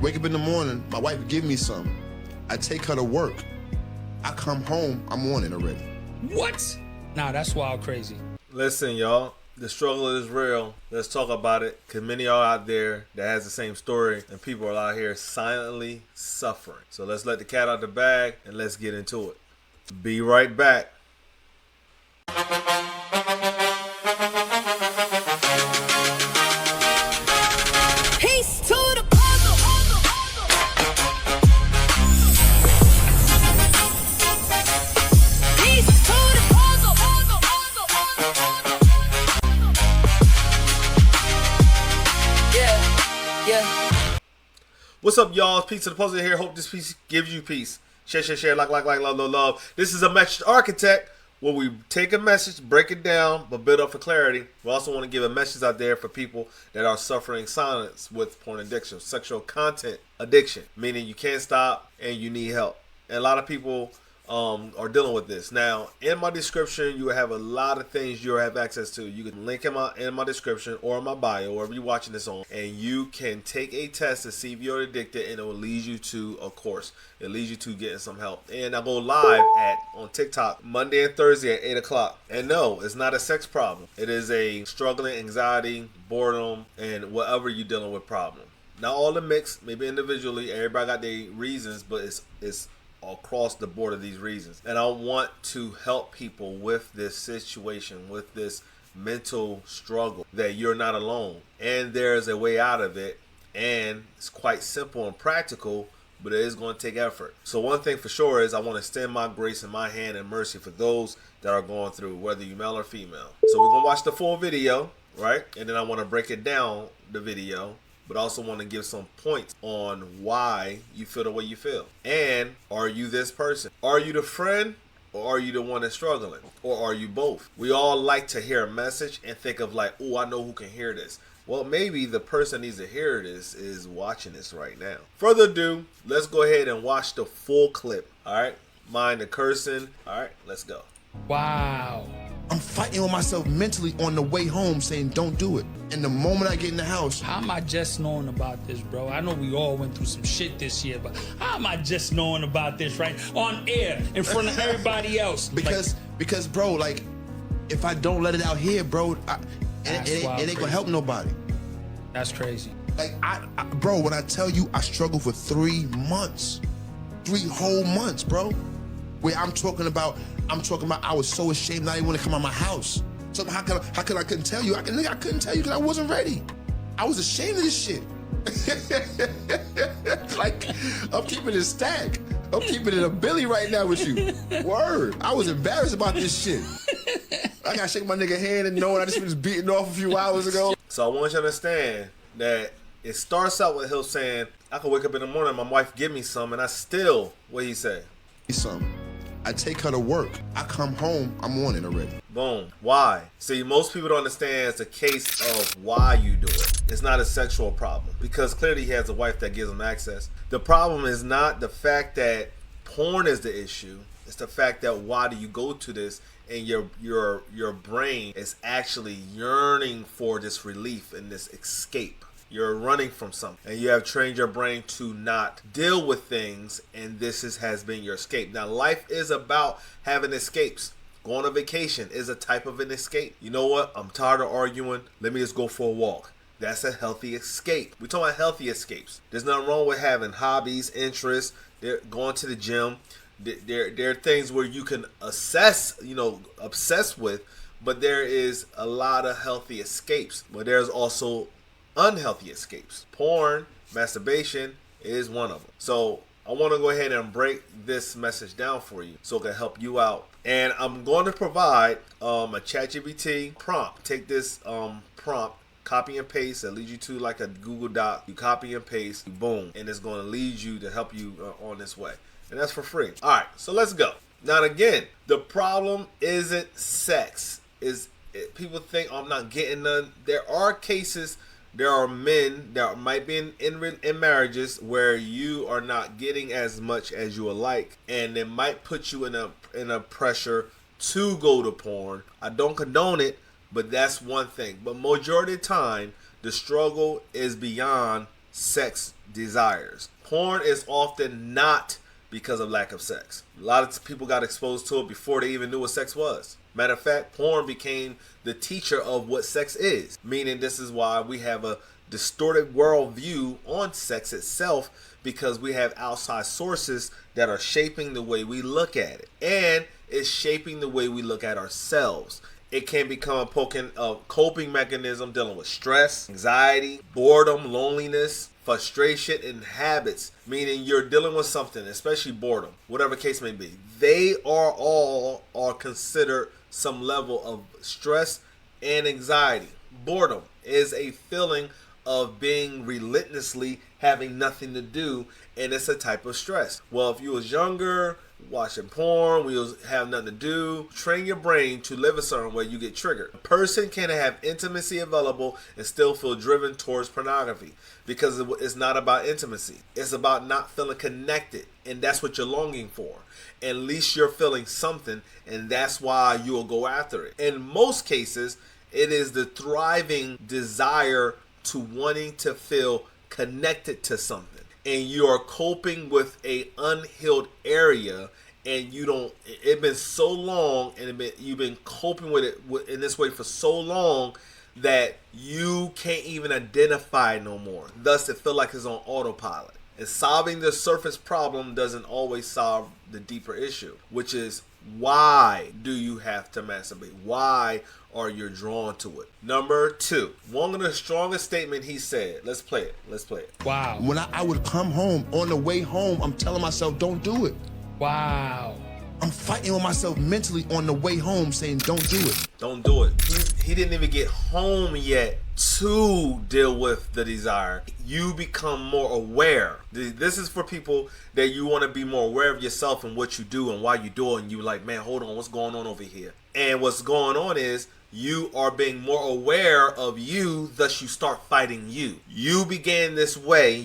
Wake up in the morning, my wife give me some. I take her to work. I come home, I'm on it already. What? Nah, that's wild crazy. Listen, y'all. The struggle is real. Let's talk about it. Because many are out there that has the same story. And people are out here silently suffering. So let's let the cat out the bag and let's get into it. Be right back. Peace to the puzzle. Peace to the puzzle. Yeah. What's up, y'all? It's Peace to the Puzzle here. Hope this piece gives you peace. Share, like, love. This is a message architect where we take a message, break it down, but build up for clarity. We also want to give a message out there for people that are suffering silence with porn addiction, sexual content addiction, meaning you can't stop and you need help. And a lot of people are dealing with this. Now, in my description, you have a lot of things you have access to. You can link in my description or in my bio, wherever you're watching this on, and you can take a test to see if you're addicted, and it will lead you to a course. It leads you to getting some help. And I go live on TikTok Monday and Thursday at 8 o'clock. And no, it's not a sex problem. It is a struggling anxiety, boredom, and whatever you're dealing with problem. Not all the mix, maybe individually. Everybody got their reasons, but it's across the board of these reasons. And I want to help people with this situation, with this mental struggle, that you're not alone and there's a way out of it, and it's quite simple and practical, but it is going to take effort. So one thing for sure is I want to extend my grace and my hand and mercy for those that are going through, whether you male or female. So we're going to watch the full video, right? And then I want to break it down, the video, but also want to give some points on why you feel the way you feel. And are you this person? Are you the friend, or are you the one that's struggling? Or are you both? We all like to hear a message and think of like, oh, I know who can hear this. Well, maybe the person needs to hear this is watching this right now. Further ado, let's go ahead and watch the full clip. All right, mind the cursing. All right, let's go. Wow. I'm fighting with myself mentally on the way home saying don't do it. And the moment I get in the house, How am I just knowing about this, bro? I know we all went through some shit this year, but how am I just knowing about this right on air in front of everybody else? because bro, like, if I don't let it out here, bro, it ain't gonna help nobody. That's crazy. Like, bro, when I tell you I struggled for 3 months, 3 whole months, bro, where I'm talking about I was so ashamed I didn't want to come out of my house. So how could I couldn't tell you? I couldn't tell you because I wasn't ready. I was ashamed of this shit. Like, I'm keeping it stacked. I'm keeping it a Billy right now with you. Word. I was embarrassed about this shit. I gotta shake my nigga hand and knowing I just finished beating off a few hours ago. So I want you to understand that it starts out with him saying, I can wake up in the morning, my wife give me some, and I still, what he say? Some. I take her to work. I come home, I'm on it already. Boom. Why? See, most people don't understand it's a case of why you do it. It's not a sexual problem, because clearly he has a wife that gives him access. The problem is not the fact that porn is the issue. It's the fact that why do you go to this, and your brain is actually yearning for this relief and this escape. You're running from something, and you have trained your brain to not deal with things, and this has been your escape. Now, life is about having escapes. Going on vacation is a type of an escape. You know what? I'm tired of arguing. Let me just go for a walk. That's a healthy escape. We're talking about healthy escapes. There's nothing wrong with having hobbies, interests. They're going to the gym. There are things where you can obsess with, but there is a lot of healthy escapes. But there's also unhealthy escapes. Porn, masturbation is one of them. So I want to go ahead and break this message down for you so it can help you out. And I'm going to provide a ChatGPT prompt. Take this prompt, copy and paste. It leads you to like a Google Doc. You copy and paste, boom, and it's going to lead you to help you on this way. And that's for free. All right, so let's go. Now again, the problem isn't sex. People think, oh, I'm not getting none. There are cases. There are men that might be in marriages where you are not getting as much as you would like, and it might put you in a pressure to go to porn. I don't condone it, but that's one thing. But majority of the time, the struggle is beyond sex desires. Porn is often not because of lack of sex. A lot of people got exposed to it before they even knew what sex was. Matter of fact, porn became the teacher of what sex is, meaning this is why we have a distorted worldview on sex itself, because we have outside sources that are shaping the way we look at it, and it's shaping the way we look at ourselves. It can become a coping mechanism dealing with stress, anxiety, boredom, loneliness, frustration, and habits, meaning you're dealing with something, especially boredom, whatever case may be. They are all considered some level of stress and anxiety. Boredom is a feeling of being relentlessly having nothing to do, and it's a type of stress. Well, if you was younger, watching porn, we was have nothing to do, train your brain to live a certain way, you get triggered. A person can have intimacy available and still feel driven towards pornography, because it's not about intimacy. It's about not feeling connected, and that's what you're longing for. At least you're feeling something, and that's why you'll go after it. In most cases, it is the thriving desire to wanting to feel connected to something, and you are coping with a unhealed area, and it's been so long, and you've been coping with it in this way for so long that you can't even identify no more. Thus, it feels like it's on autopilot. And solving the surface problem doesn't always solve the deeper issue, which is, why do you have to masturbate? Why are you drawn to it? Number 2, one of the strongest statement he said. Let's play it. Wow. When I would come home, on the way home, I'm telling myself, don't do it. Wow. I'm fighting with myself mentally on the way home saying, don't do it. Don't do it. He didn't even get home yet to deal with the desire. You become more aware. This is for people that you want to be more aware of yourself and what you do and why you do it. And you like, man, hold on, what's going on over here? And what's going on is you are being more aware of you, thus you start fighting you. You began this way,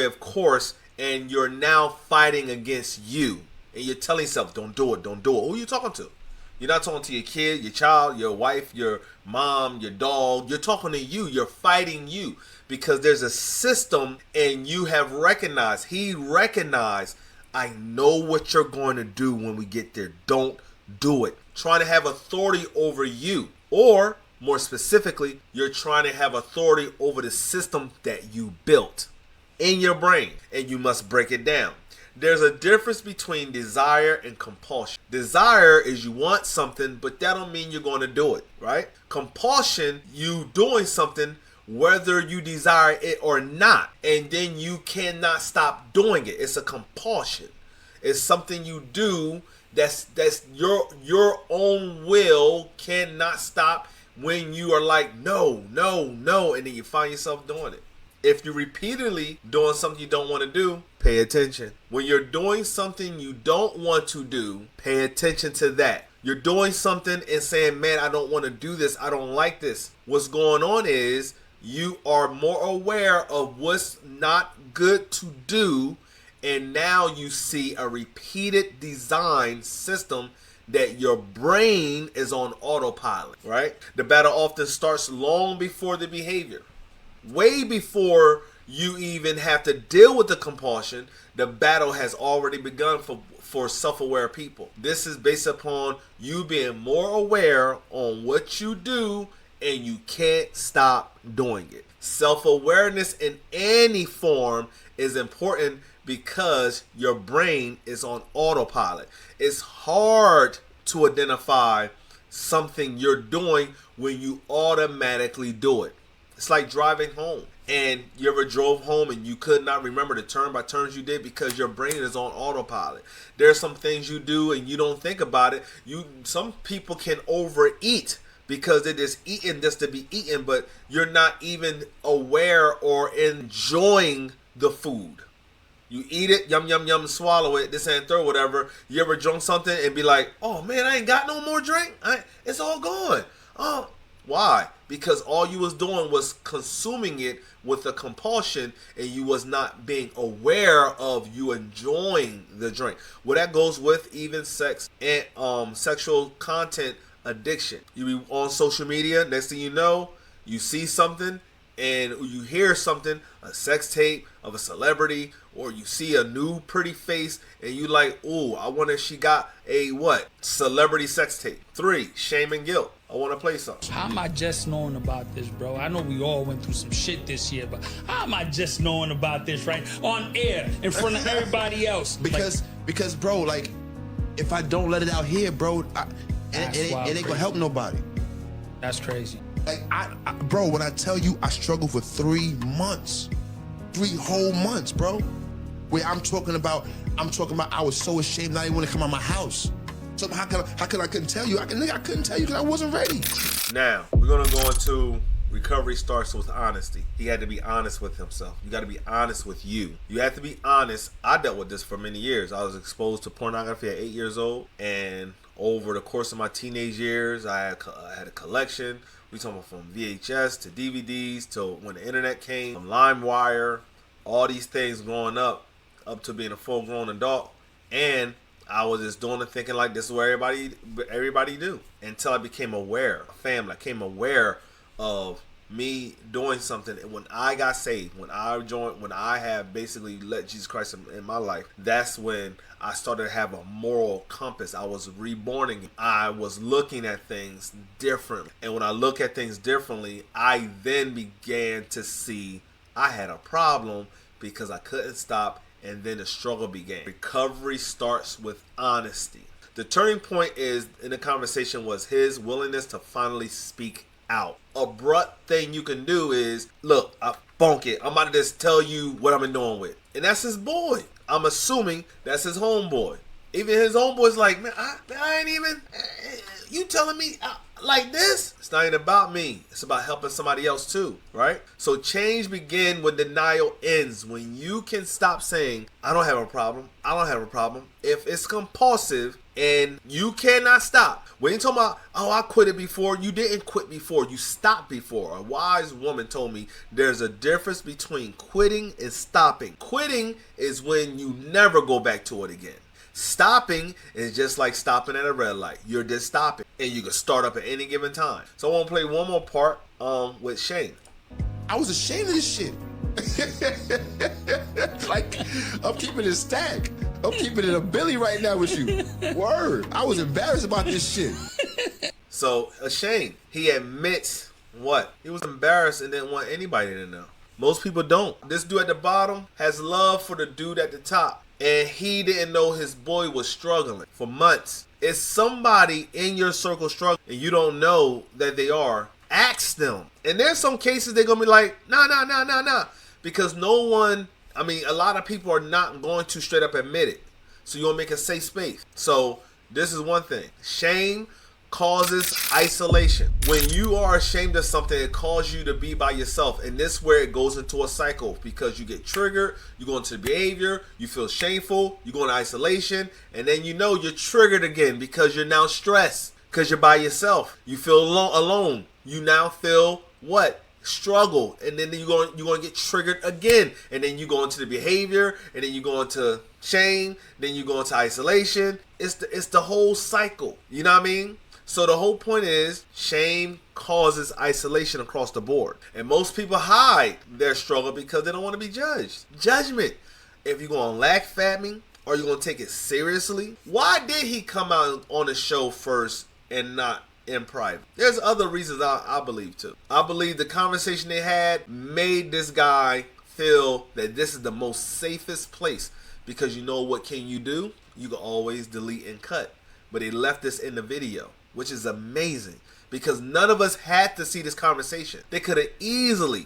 of course, and you're now fighting against you. And you're telling yourself, don't do it. Who are you talking to? You're not talking to your kid, your child, your wife, your mom, your dog. You're talking to you. You're fighting you, because there's a system, and you have recognized, he recognized, I know what you're going to do when we get there. Don't do it. Trying to have authority over you, or more specifically, you're trying to have authority over the system that you built in your brain, and you must break it down. There's a difference between desire and compulsion. Desire is you want something, but that don't mean you're going to do it, right? Compulsion, you doing something whether you desire it or not, and then you cannot stop doing it. It's a compulsion. It's something you do that's your own will cannot stop when you are like, no, and then you find yourself doing it. If you're repeatedly doing something you don't want to do, pay attention. When you're doing something you don't want to do, pay attention to that. You're doing something and saying, man, I don't want to do this. I don't like this. What's going on is you are more aware of what's not good to do, and now you see a repeated design system that your brain is on autopilot, right? The battle often starts long before the behavior. Way before you even have to deal with the compulsion, the battle has already begun for self-aware people. This is based upon you being more aware on what you do, and you can't stop doing it. Self-awareness in any form is important because your brain is on autopilot. It's hard to identify something you're doing when you automatically do it. It's like driving home, and you ever drove home and you could not remember the turn by turns you did because your brain is on autopilot. There's some things you do and you don't think about it. Some people can overeat because they're just eating just to be eating, but you're not even aware or enjoying the food. You eat it, yum, yum, yum, swallow it, this and third, whatever. You ever drunk something and be like, oh man, I ain't got no more drink? It's all gone. Oh, why? Because all you was doing was consuming it with a compulsion, and you was not being aware of you enjoying the drink. Well, that goes with even sex and sexual content addiction. You be on social media, next thing you know, you see something and you hear something, a sex tape of a celebrity, or you see a new pretty face, and you like, ooh, I wonder if she got a what? Celebrity sex tape. 3, shame and guilt. I want to play something. How am I just knowing about this, bro? I know we all went through some shit this year, but how am I just knowing about this, right? On air, in front of everybody else. Because bro, like, if I don't let it out here, bro, it ain't gonna help nobody. That's crazy. Like, bro, when I tell you I struggled for 3 months, 3 whole months, bro, where I'm talking about I was so ashamed not even want to come out my house. So how could I couldn't tell you? I couldn't tell you because I wasn't ready. Now, we're going to go into recovery starts with honesty. He had to be honest with himself. You got to be honest with you. You have to be honest. I dealt with this for many years. I was exposed to pornography at 8 years old, and over the course of my teenage years, I had a collection. We talking about from VHS to DVDs to when the internet came, from LimeWire, all these things growing up to being a full-grown adult, and I was just doing it thinking like this is what everybody do, until I became aware of family. I became aware of me doing something. And when I got saved, when I have basically let Jesus Christ in my life, that's when I started to have a moral compass. I was reborn again. I was looking at things differently. And when I look at things differently, I then began to see I had a problem because I couldn't stop. And then the struggle began. Recovery starts with honesty. The turning point in the conversation was his willingness to finally speak out. A abrupt thing you can do is, look, I funk it. I'm about to just tell you what I've been doing with. And that's his boy. I'm assuming that's his homeboy. Even his homeboy's like, man, I ain't even, you telling me like this? It's not even about me. It's about helping somebody else too, right? So change begins when denial ends. When you can stop saying, I don't have a problem. I don't have a problem. If it's compulsive and you cannot stop. When you're talking about, oh, I quit it before. You didn't quit before. You stopped before. A wise woman told me there's a difference between quitting and stopping. Quitting is when you never go back to it again. Stopping is just like stopping at a red light. You're just stopping, and you can start up at any given time. So I want to play one more part with Shane. I was ashamed of this shit. Like, I'm keeping it stacked. I'm keeping it a Billy right now with you. Word. I was embarrassed about this shit. So Shane, he admits what? He was embarrassed and didn't want anybody to know. Most people don't. This dude at the bottom has love for the dude at the top. And he didn't know his boy was struggling for months. If somebody in your circle struggling and you don't know that they are, ask them. And there's some cases they're going to be like, nah. Because a lot of people are not going to straight up admit it. So you're going to make a safe space. So this is one thing. Shame causes isolation. When you are ashamed of something, it causes you to be by yourself, and this is where it goes into a cycle, because you get triggered, you go into behavior, you feel shameful, you go into isolation, and then you're triggered again because you're now stressed because you're by yourself. You feel alone. You now feel what? Struggle, and then you're going to get triggered again, and then you go into the behavior, and then you go into shame, then you go into isolation. It's the whole cycle. You know what I mean? So the whole point is shame causes isolation across the board. And most people hide their struggle because they don't want to be judged. Judgment. If you're going to laugh at me or you're going to take it seriously, why did he come out on the show first and not in private? There's other reasons I believe too. I believe the conversation they had made this guy feel that this is the most safest place, because you know what can you do? You can always delete and cut. But they left this in the video, which is amazing, because none of us had to see this conversation. They could have easily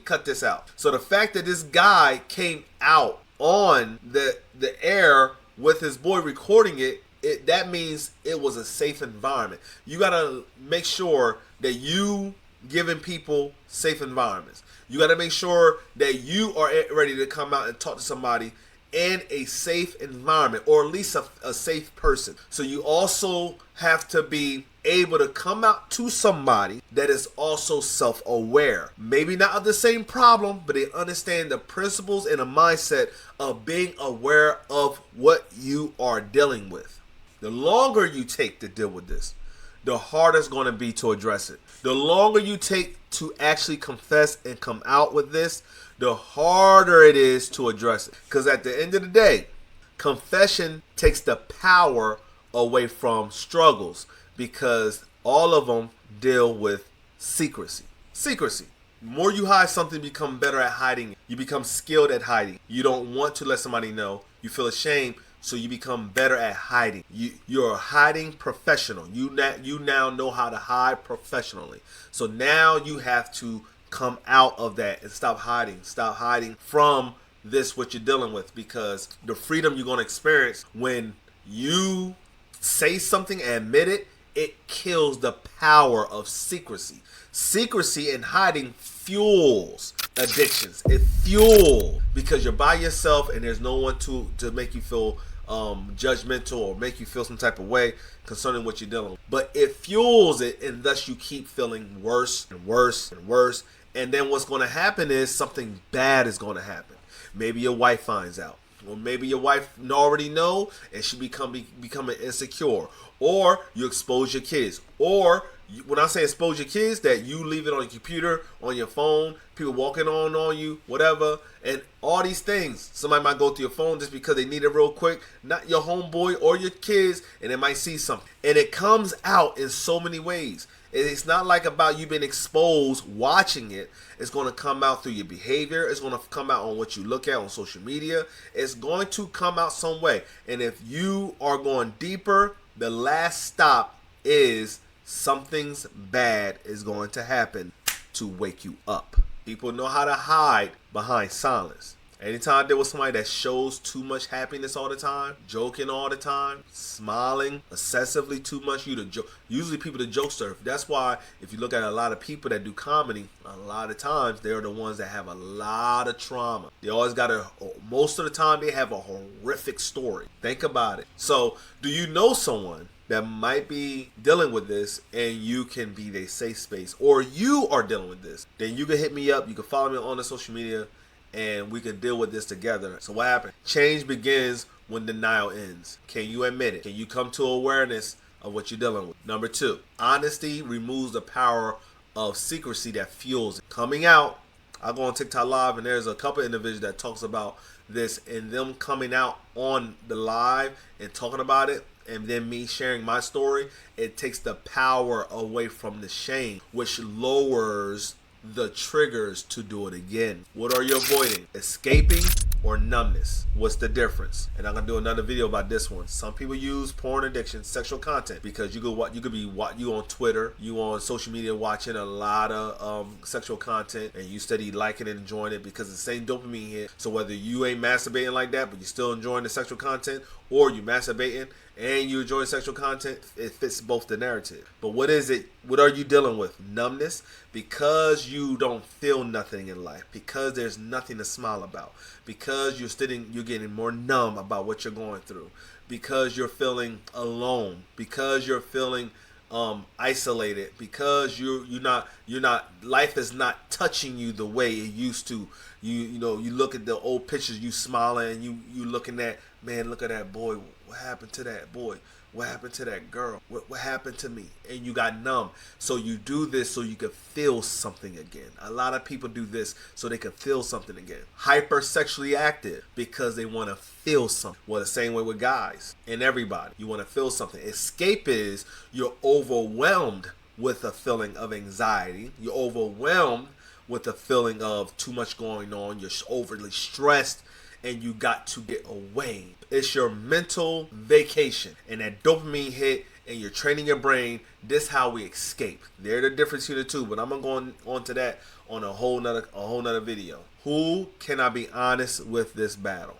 cut this out. So the fact that this guy came out on the air with his boy recording it, that means it was a safe environment. You got to make sure that you giving people safe environments. You got to make sure that you are ready to come out and talk to somebody in a safe environment, or at least a safe person. So you also have to be able to come out to somebody that is also self-aware. Maybe not of the same problem, but they understand the principles and the mindset of being aware of what you are dealing with. The longer you take to deal with this, the harder it's going to be to address it. The longer you take to actually confess and come out with this, the harder it is to address it. Because at the end of the day, confession takes the power away from struggles, because all of them deal with secrecy. Secrecy. The more you hide something, you become better at hiding it. You become skilled at hiding. You don't want to let somebody know. You feel ashamed, so you become better at hiding. You're a hiding professional. You now know how to hide professionally. So now you have to come out of that and stop hiding. Stop hiding from this, what you're dealing with, because the freedom you're going to experience when you say something and admit it, it kills the power of secrecy. Secrecy and hiding fuels addictions. It fuels, because you're by yourself and there's no one to make you feel judgmental or make you feel some type of way concerning what you're dealing with. But it fuels it, and thus you keep feeling worse and worse and worse. And then what's going to happen is something bad is going to happen. Maybe your wife finds out, or maybe your wife already know and she becoming insecure, or you expose your kids, or when I say expose your kids, that you leave it on your computer, on your phone, people walking on you, whatever, and all these things. Somebody might go through your phone just because they need it real quick, not your homeboy or your kids, and they might see something. And it comes out in so many ways. It's not like about you being exposed watching it. It's going to come out through your behavior. It's going to come out on what you look at on social media. It's going to come out some way. And if you are going deeper, the last stop is something's bad is going to happen to wake you up. People know how to hide behind silence. Anytime there was somebody that shows too much happiness all the time, joking all the time, smiling excessively too much, usually people the jokester. That's why if you look at a lot of people that do comedy, a lot of times they're the ones that have a lot of trauma. They always most of the time they have a horrific story. Think about it. So do you know someone that might be dealing with this and you can be their safe space, or you are dealing with this? Then you can hit me up. You can follow me on the social media, and we can deal with this together. So what happened? Change begins when denial ends. Can you admit it? Can you come to awareness of what you're dealing with? Number 2, honesty removes the power of secrecy that fuels it. Coming out, I go on TikTok Live, and there's a couple individuals that talks about this, and them coming out on the live and talking about it, and then me sharing my story, it takes the power away from the shame, which lowers the triggers to do it again. What are you avoiding? Escaping or numbness? What's the difference? And I'm gonna do another video about this one. Some people use porn addiction, sexual content, because you could be on Twitter, you on social media watching a lot of sexual content, and you steady liking and enjoying it because it's the same dopamine hit. So whether you ain't masturbating like that, but you're still enjoying the sexual content, or you masturbating and you enjoy sexual content, it fits both the narrative. But what is it? What are you dealing with? Numbness, because you don't feel nothing in life, because there's nothing to smile about, because you're getting more numb about what you're going through, because you're feeling alone, because you're feeling isolated, because you're not life is not touching you the way it used to. You look at the old pictures, you smiling, and you looking at, man, look at that boy. What happened to that boy? What happened to that girl? What happened to me? And you got numb. So you do this so you can feel something again. A lot of people do this so they can feel something again. Hypersexually active because they want to feel something. Well, the same way with guys and everybody. You want to feel something. Escape is you're overwhelmed with a feeling of anxiety. You're overwhelmed with a feeling of too much going on. You're overly stressed, and you got to get away. It's your mental vacation, and that dopamine hit, and you're training your brain. This is how we escape. They're the difference here, the two, but I'm gonna go on to that on a whole nother video. Who can I be honest with this battle?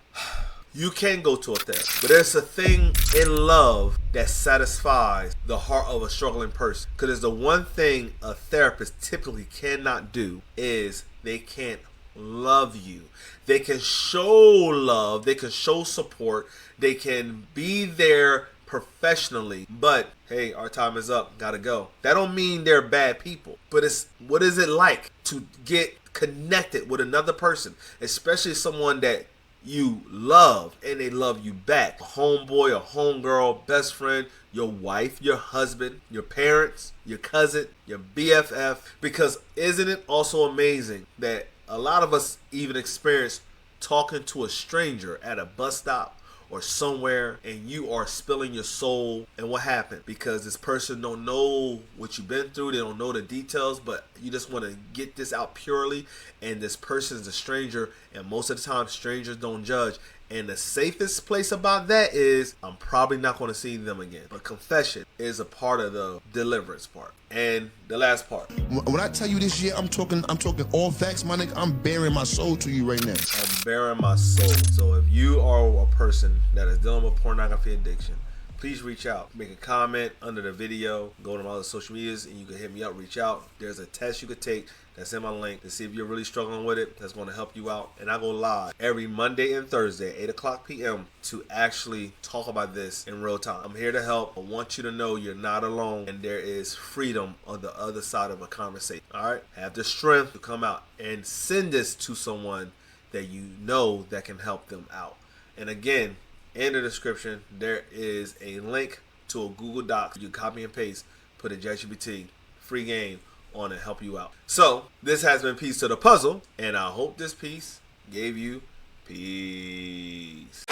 You can go to a therapist, but there's a thing in love that satisfies the heart of a struggling person. Because it's the one thing a therapist typically cannot do is they can't love you. They can show love, they can show support, they can be there professionally, but hey, our time is up, gotta go. That don't mean they're bad people, but it's what is it like to get connected with another person, especially someone that you love and they love you back. A homeboy, a homegirl, best friend, your wife, your husband, your parents, your cousin, your BFF. Because isn't it also amazing that a lot of us even experience talking to a stranger at a bus stop or somewhere, and you are spilling your soul, and what happened? Because this person don't know what you've been through, they don't know the details, but you just want to get this out purely, and this person is a stranger, and most of the time strangers don't judge. And the safest place about that is I'm probably not going to see them again. But confession is a part of the deliverance part. And the last part. When I tell you this year, I'm talking all facts, my nigga. I'm bearing my soul to you right now. I'm bearing my soul. So if you are a person that is dealing with pornography addiction, please reach out. Make a comment under the video. Go to my other social medias and you can hit me up, reach out. There's a test you could take that's in my link to see if you're really struggling with it. That's going to help you out. And I go live every Monday and Thursday, 8 o'clock p.m. to actually talk about this in real time. I'm here to help. I want you to know you're not alone and there is freedom on the other side of a conversation. All right? Have the strength to come out and send this to someone that you know that can help them out. And again, in the description, there is a link to a Google Doc. You copy and paste, put in ChatGPT, free game on it, help you out. So this has been Piece to the Puzzle, and I hope this piece gave you peace.